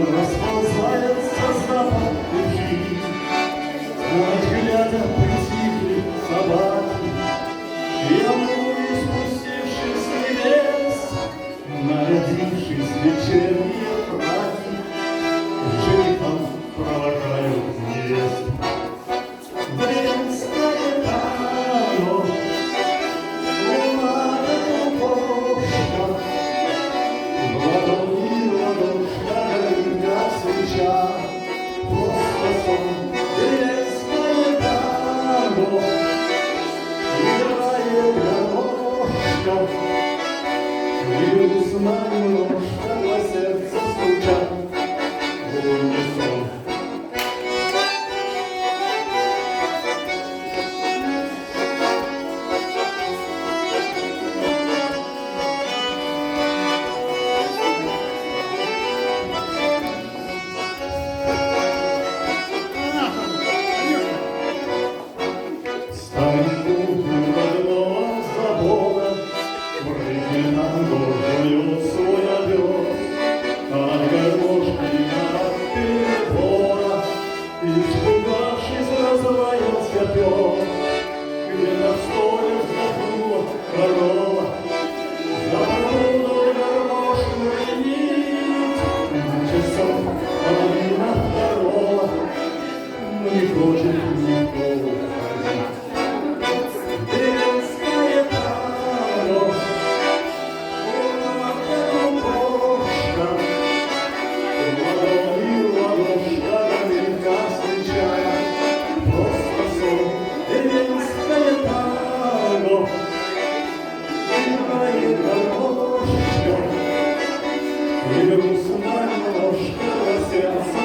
Расползается запах души, на взглядах притихли собаки. Я молюсь, спустившись с небес, народившись в вечерние праздники, женихам провожают невест. Дворянское танго, луна да кукушка, ладони, ладошка, горит свеча, просто сон. Дворянское танго, играет гармошка, и грустно немножко на сердце стучат в унисон. Испугавшись, развалился пес, где на столе вздохнула корова. Запнула гармошку нить, часов половина второго, не хочет никто уходить. Деревенское танго, луна да кукушка, ладони, ладошка, горит свеча, просто сон. Деревенское танго, играет гармошка, и грустно немножко на сердце